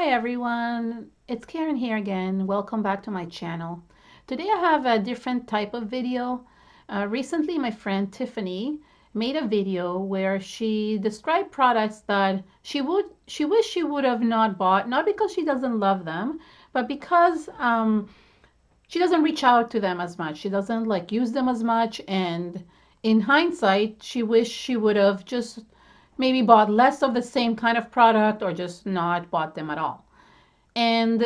Hi everyone, it's Karen here again. Welcome back to my channel. Today I have a different type of video. Recently my friend Tiffany made a video where she described products that she wished she would have not bought, not because she doesn't love them, but because she doesn't reach out to them as much. She doesn't like use them as much, and in hindsight, she wished she would have just maybe bought less of the same kind of product or just not bought them at all. And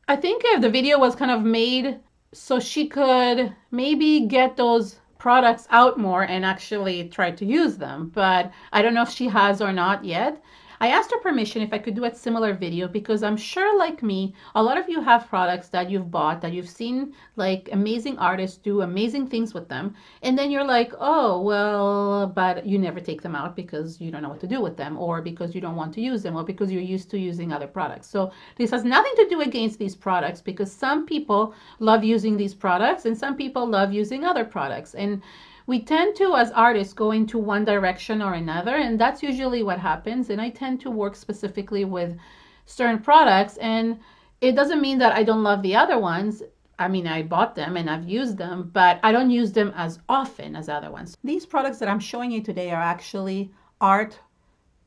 I think the video was kind of made so she could maybe get those products out more and actually try to use them. But I don't know if she has or not yet. I asked her permission if I could do a similar video because I'm sure, like me, a lot of you have products that you've bought that you've seen like amazing artists do amazing things with them. And then you're like, oh, well, but you never take them out because you don't know what to do with them, or because you don't want to use them, or because you're used to using other products. So this has nothing to do against these products because some people love using these products and some people love using other products. And we tend to, as artists, go into one direction or another, and that's usually what happens. And I tend to work specifically with certain products, and it doesn't mean that I don't love the other ones. I mean, I bought them and I've used them, but I don't use them as often as other ones. These products that I'm showing you today are actually art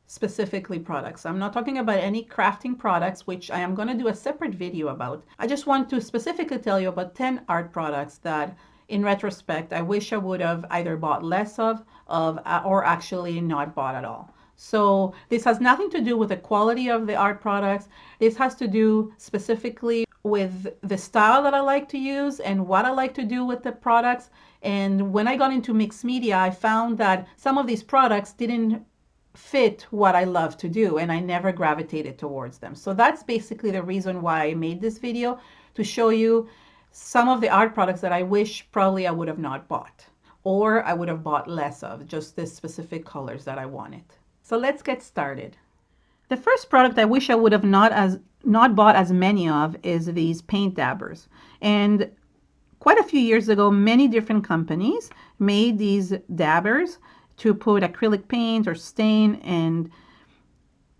specifically products. I'm not talking about any crafting products, which I am going to do a separate video about. I just want to specifically tell you about 10 art products that in retrospect I wish I would have either bought less of or actually not bought at all. So this has nothing to do with the quality of the art products. This has to do specifically with the style that I like to use and what I like to do with the products. And when I got into mixed media, I found that some of these products didn't fit what I love to do, and I never gravitated towards them. So that's basically the reason why I made this video, to show you some of the art products that I wish probably I would have not bought, or I would have bought less of, just the specific colors that I wanted. So let's get started. The first product I wish I would have not bought as many of is these paint dabbers. And quite a few years ago, many different companies made these dabbers to put acrylic paint or stain. And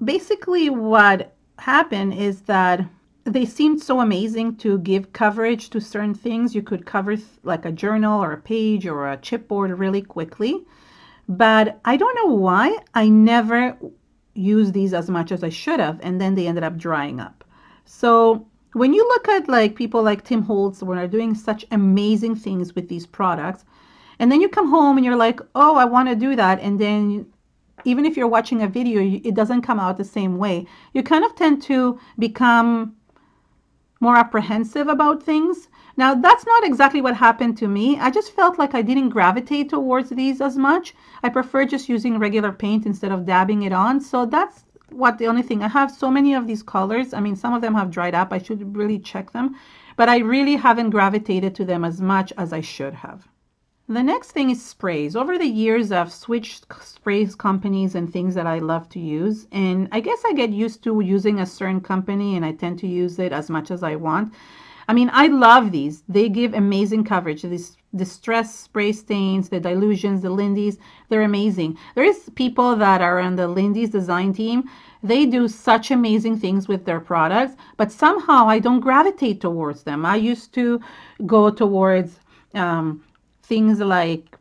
basically what happened is that they seemed so amazing to give coverage to certain things. You could cover like a journal or a page or a chipboard really quickly. But I don't know why I never used these as much as I should have, and then they ended up drying up. So when you look at like people like Tim Holtz, when they're doing such amazing things with these products, and then you come home and you're like, oh, I want to do that. And then even if you're watching a video, it doesn't come out the same way. You kind of tend to become more apprehensive about things. Now, that's not exactly what happened to me. I just felt like I didn't gravitate towards these as much. I prefer just using regular paint instead of dabbing it on. So that's the only thing. I have so many of these colors. I mean, some of them have dried up. I should really check them. But I really haven't gravitated to them as much as I should have. The next thing is sprays. Over the years, I've switched sprays companies and things that I love to use. And I guess I get used to using a certain company and I tend to use it as much as I want. I mean, I love these. They give amazing coverage. These distress spray stains, the dilutions, the Lindy's, they're amazing. There's people that are on the Lindy's design team. They do such amazing things with their products, but somehow I don't gravitate towards them. I used to go towards things like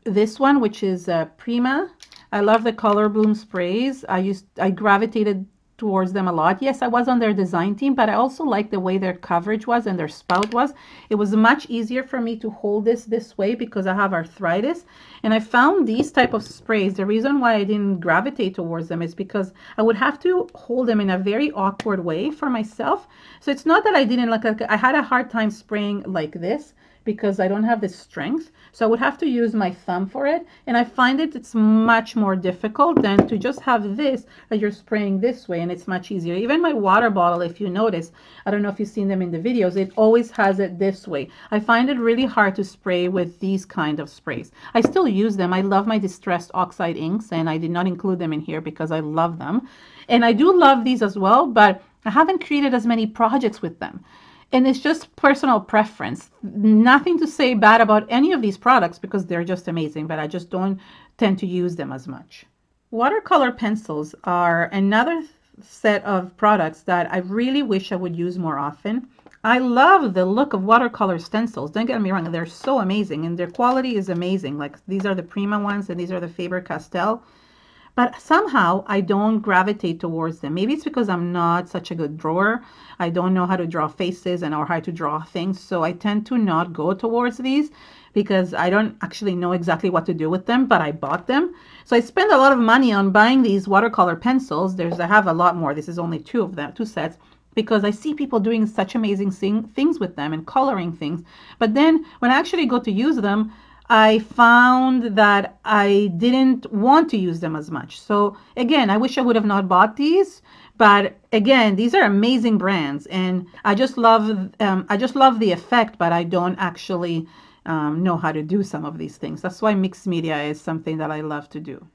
this one, which is Prima. I love the Color Bloom sprays. I gravitated towards them a lot. Yes, I was on their design team, but I also liked the way their coverage was and their spout was. It was much easier for me to hold this way because I have arthritis. And I found these type of sprays, the reason why I didn't gravitate towards them is because I would have to hold them in a very awkward way for myself. So it's not that I didn't like, I had a hard time spraying like this, because I don't have the strength. So I would have to use my thumb for it. And I find it's much more difficult than to just have this that you're spraying this way, and it's much easier. Even my water bottle, if you notice, I don't know if you've seen them in the videos, it always has it this way. I find it really hard to spray with these kind of sprays. I still use them. I love my distressed oxide inks, and I did not include them in here because I love them. And I do love these as well, but I haven't created as many projects with them. And it's just personal preference. Nothing to say bad about any of these products because they're just amazing, but I just don't tend to use them as much. Watercolor pencils are another set of products that I really wish I would use more often. I love the look of watercolor stencils. Don't get me wrong, they're so amazing and their quality is amazing. Like these are the Prima ones and these are the Faber-Castell. But somehow I don't gravitate towards them. Maybe it's because I'm not such a good drawer. I don't know how to draw faces and or how to draw things. So I tend to not go towards these because I don't actually know exactly what to do with them, but I bought them. So I spend a lot of money on buying these watercolor pencils. I have a lot more. This is only two of them, two sets, because I see people doing such amazing things with them and coloring things. But then when I actually go to use them, I found that I didn't want to use them as much. So again, I wish I would have not bought these, but again, these are amazing brands, and I just love the effect, but I don't actually know how to do some of these things. That's why mixed media is something that I love to do.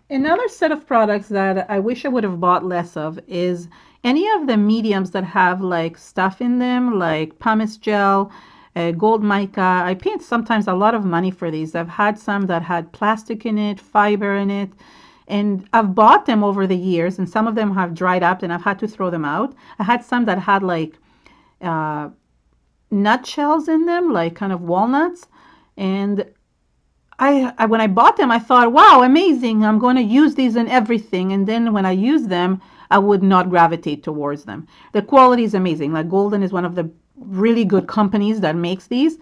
Another set of products that I wish I would have bought less of is any of the mediums that have like stuff in them, like pumice gel, gold mica. I paid sometimes a lot of money for these. I've had some that had plastic in it, fiber in it, and I've bought them over the years, and some of them have dried up and I've had to throw them out. I had some that had like uh, nutshells in them, like kind of walnuts, and when I bought them, I thought, wow, amazing. I'm going to use these in everything. And then when I use them, I would not gravitate towards them. The quality is amazing. Like Golden is one of the really good companies that makes these.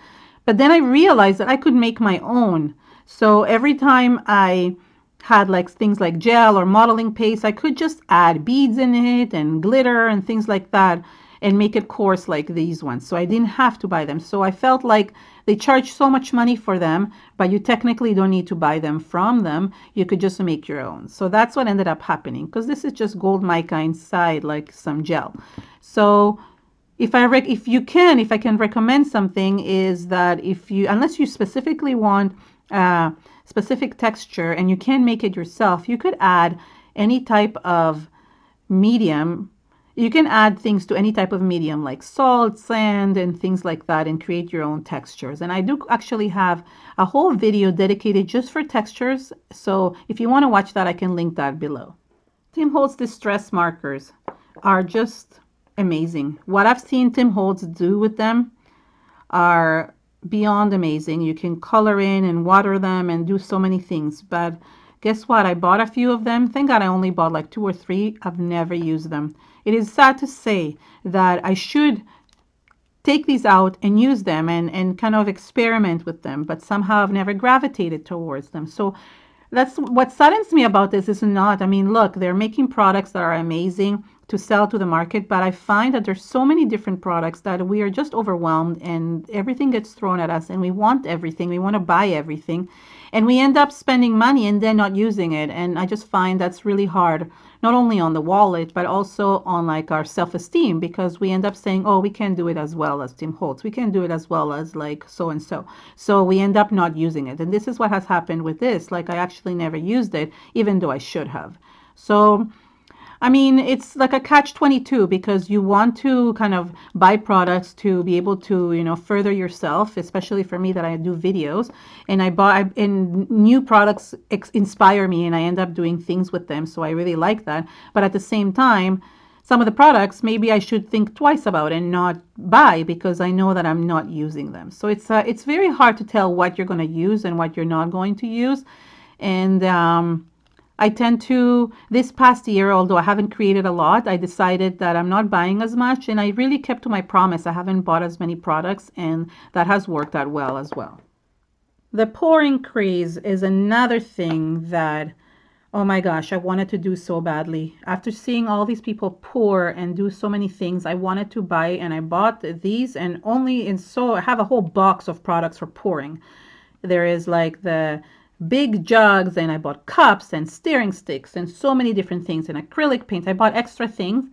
But then I realized that I could make my own. So every time I had like things like gel or modeling paste, I could just add beads in it and glitter and things like that and make it coarse like these ones. So I didn't have to buy them. So I felt like they charge so much money for them, but you technically don't need to buy them from them. You could just make your own. So that's what ended up happening, because this is just gold mica inside like some gel. So if I can recommend something, is that unless you specifically want specific texture and you can make it yourself, you could add any type of medium. You can add things to any type of medium like salt, sand, and things like that and create your own textures. And I do actually have a whole video dedicated just for textures. So if you want to watch that, I can link that below. Tim Holtz Distress Markers are just amazing. What I've seen Tim Holtz do with them are beyond amazing. You can color in and water them and do so many things. But guess what? I bought a few of them. Thank God I only bought like 2 or 3. I've never used them. It is sad to say that I should take these out and use them and kind of experiment with them, but somehow I've never gravitated towards them. So that's what saddens me about this. Is not, I mean, look, they're making products that are amazing to sell to the market, but I find that there's so many different products that we are just overwhelmed and everything gets thrown at us and we want everything. We want to buy everything and we end up spending money and then not using it. And I just find that's really hard, not only on the wallet, but also on like our self-esteem, because we end up saying, oh, we can't do it as well as Tim Holtz. We can't do it as well as like so and so. So we end up not using it. And this is what has happened with this. Like I actually never used it, even though I should have. So I mean, it's like a catch-22 because you want to kind of buy products to be able to, further yourself, especially for me that I do videos. And and new products inspire me and I end up doing things with them. So I really like that. But at the same time, some of the products, maybe I should think twice about and not buy because I know that I'm not using them. So it's very hard to tell what you're going to use and what you're not going to use. And, I tend to, this past year, although I haven't created a lot, I decided that I'm not buying as much and I really kept to my promise. I haven't bought as many products and that has worked out well as well. The pouring craze is another thing that, oh my gosh, I wanted to do so badly. After seeing all these people pour and do so many things, I wanted to buy and I bought these and I have a whole box of products for pouring. There is like the big jugs and I bought cups and stirring sticks and so many different things and acrylic paint. I bought extra things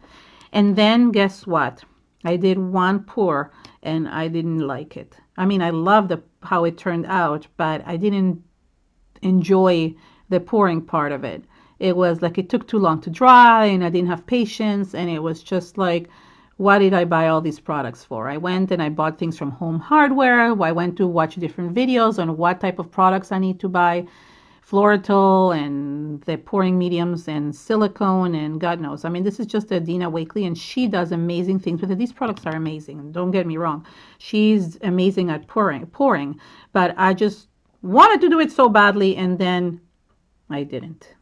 and then guess what? I did one pour and I didn't like it. I mean, I loved how it turned out, but I didn't enjoy the pouring part of it. It was like it took too long to dry and I didn't have patience and it was just like, what did I buy all these products for? I went and I bought things from Home Hardware. I went to watch different videos on what type of products I need to buy. Floratal and the pouring mediums and silicone and God knows. I mean, this is just Adina Wakely, and she does amazing things with it. These products are amazing. Don't get me wrong. She's amazing at pouring, but I just wanted to do it so badly, and then I didn't.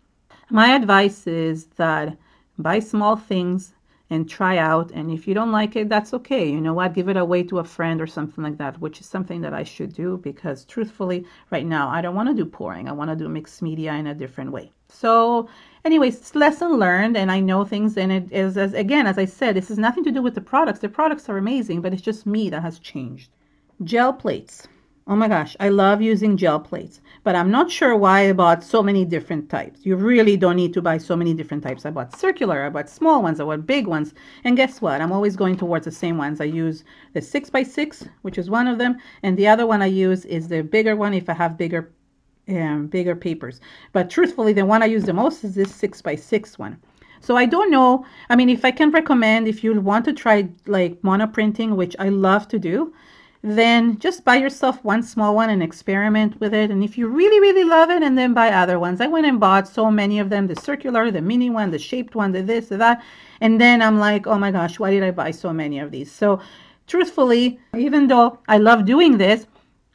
My advice is that buy small things and try out. And if you don't like it, that's okay. You know what? Give it away to a friend or something like that, which is something that I should do because truthfully, right now, I don't want to do pouring. I want to do mixed media in a different way. So, anyways, it's lesson learned, and I know things. And it is, as again, as I said, this has nothing to do with the products. The products are amazing, but it's just me that has changed. Gel plates. Oh my gosh, I love using gel plates, but I'm not sure why I bought so many different types. You really don't need to buy so many different types. I bought circular, I bought small ones, I bought big ones. And guess what? I'm always going towards the same ones. I use the 6x6, which is one of them, and the other one I use is the bigger one if I have bigger papers. But truthfully, the one I use the most is this 6x6 one. So I don't know. I mean, if I can recommend, if you want to try like monoprinting, which I love to do, then just buy yourself one small one and experiment with it. And if you really, really love it, and then buy other ones. I went and bought so many of them, the circular, the mini one, the shaped one, the this, the that. And then I'm like, oh my gosh, why did I buy so many of these? So truthfully, even though I love doing this,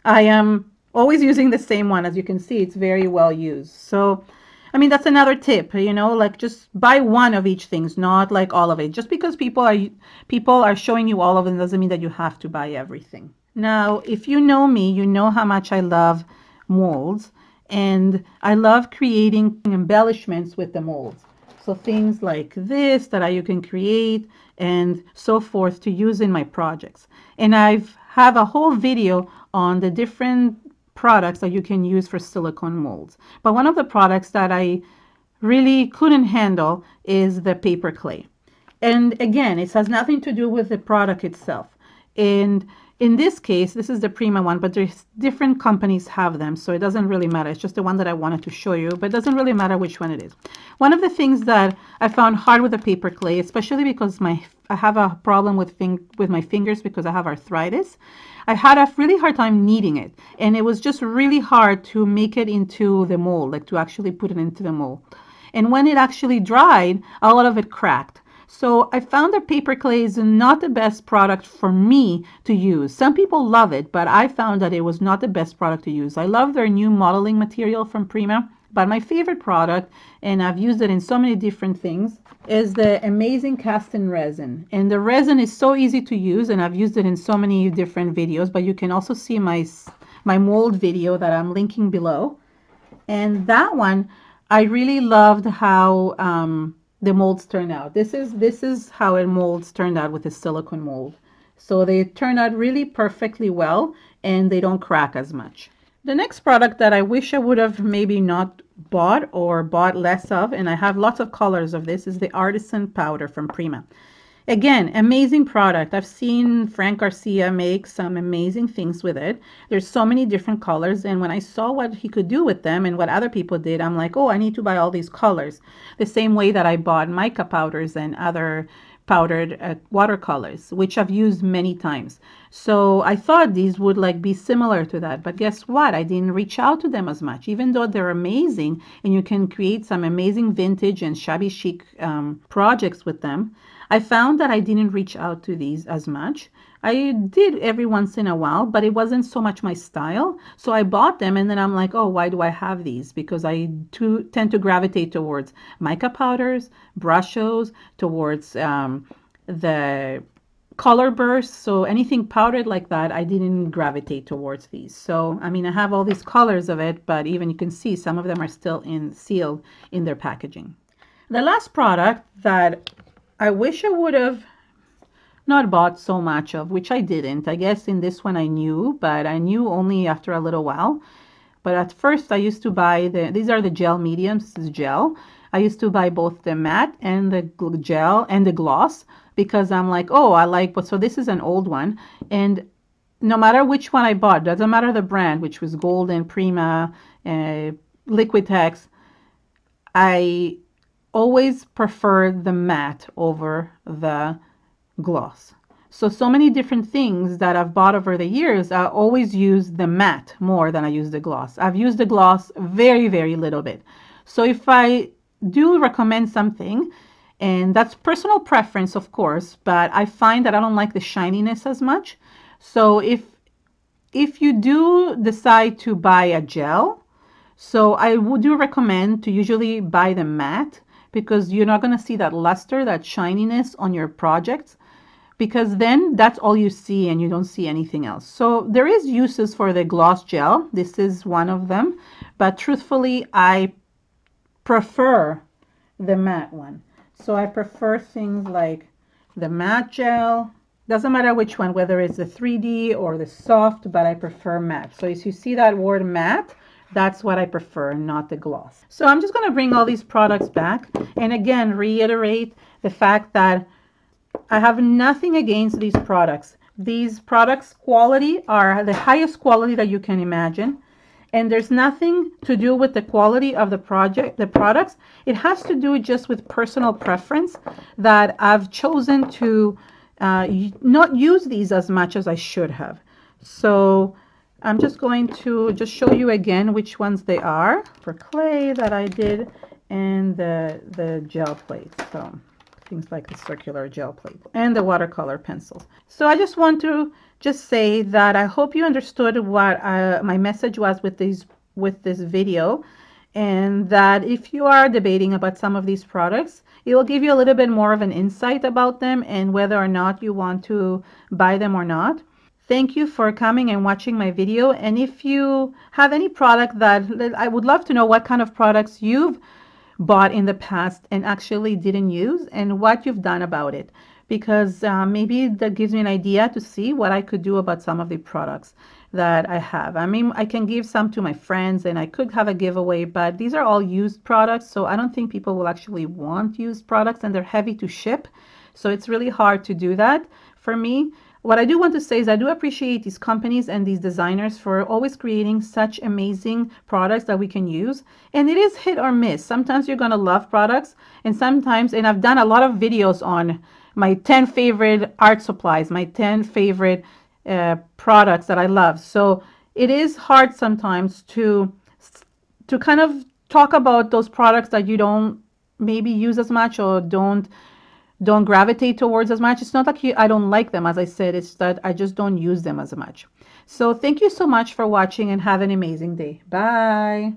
I am always using the same one. As you can see, it's very well used. So I mean, that's another tip, you know, like just buy one of each things, not like all of it. Just because people are showing you all of them doesn't mean that you have to buy everything. Now, if you know me, you know how much I love molds, and I love creating embellishments with the molds. So things like this that you can create and so forth to use in my projects. And I've have a whole video on the different products that you can use for silicone molds. But one of the products that I really couldn't handle is the paper clay. And again, it has nothing to do with the product itself. And in this case, this is the Prima one, but there's different companies have them, so it doesn't really matter. It's just the one that I wanted to show you, but it doesn't really matter which one it is. One of the things that I found hard with the paper clay, especially because I have a problem with my fingers because I have arthritis. I had a really hard time kneading it, and it was just really hard to make it into the mold, like to actually put it into the mold. And when it actually dried, a lot of it cracked. So I found that paper clay is not the best product for me to use. Some people love it, but I found that it was not the best product to use. I love their new modeling material from Prima, but my favorite product, and I've used it in so many different things, is the amazing casting resin. And the resin is so easy to use, and I've used it in so many different videos, but you can also see my mold video that I'm linking below. And that one, I really loved how the molds turned out. This is how it molds turned out with a silicone mold. So they turn out really perfectly well, and they don't crack as much. The next product that I wish I would have maybe not bought or bought less of, and I have lots of colors of this, is the Artisan Powder from Prima. Again, amazing product. I've seen Frank Garcia make some amazing things with it. There's so many different colors, and when I saw what he could do with them and what other people did, I'm like, oh, I need to buy all these colors. The same way that I bought mica powders and other powdered watercolors, which I've used many times. So I thought these would like be similar to that, but guess what? I didn't reach out to them as much, even though they're amazing and you can create some amazing vintage and shabby chic projects with them. I found that I didn't reach out to these as much. I did every once in a while, but it wasn't so much my style. So I bought them, and then I'm like, oh, why do I have these? Because I tend to gravitate towards mica powders, brushes, towards the color bursts. So anything powdered like that, I didn't gravitate towards these. So, I mean, I have all these colors of it, but even you can see some of them are still sealed in their packaging. The last product that I wish I would have not bought so much of, which I didn't. I guess in this one I knew, but I knew only after a little while. But at first I used to buy these are the gel mediums, this is gel. I used to buy both the matte and the gel and the gloss because I'm like, oh, I like, but so this is an old one. And no matter which one I bought, doesn't matter the brand, which was Golden, Prima, Liquitex, I always preferred the matte over the gloss. So many different things that I've bought over the years, I always use the matte more than I use the gloss. I've used the gloss very, very little bit. So if I do recommend something, and that's personal preference, of course, but I find that I don't like the shininess as much. So if you do decide to buy a gel, so I would do recommend to usually buy the matte because you're not going to see that luster, that shininess on your projects, because then that's all you see and you don't see anything else. So there is uses for the gloss gel. This is one of them, but truthfully, I prefer the matte one. So I prefer things like the matte gel. Doesn't matter which one, whether it's the 3D or the soft, but I prefer matte. So if you see that word matte, that's what I prefer, not the gloss. So I'm just going to bring all these products back and again reiterate the fact that I have nothing against these products. These products quality are the highest quality that you can imagine. And there's nothing to do with the quality of the products. It has to do just with personal preference that I've chosen to not use these as much as I should have. So I'm just going to just show you again which ones they are for clay that I did and the gel plates. So things like the circular gel plate and the watercolor pencils. So I just want to just say that I hope you understood what my message was with this video, and that if you are debating about some of these products, it will give you a little bit more of an insight about them and whether or not you want to buy them or not. Thank you for coming and watching my video. And if you have any product that I would love to know what kind of products you've bought in the past and actually didn't use and what you've done about it, because maybe that gives me an idea to see what I could do about some of the products that I have. I mean, I can give some to my friends and I could have a giveaway, but these are all used products, so I don't think people will actually want used products, and they're heavy to ship, so it's really hard to do that for me. What I do want to say is I do appreciate these companies and these designers for always creating such amazing products that we can use. And it is hit or miss. Sometimes you're going to love products, and sometimes, and I've done a lot of videos on my 10 favorite art supplies, my 10 favorite products that I love. So it is hard sometimes to kind of talk about those products that you don't maybe use as much or don't gravitate towards as much. It's not like I don't like them, as I said, it's that I just don't use them as much. So thank you so much for watching and have an amazing day. Bye.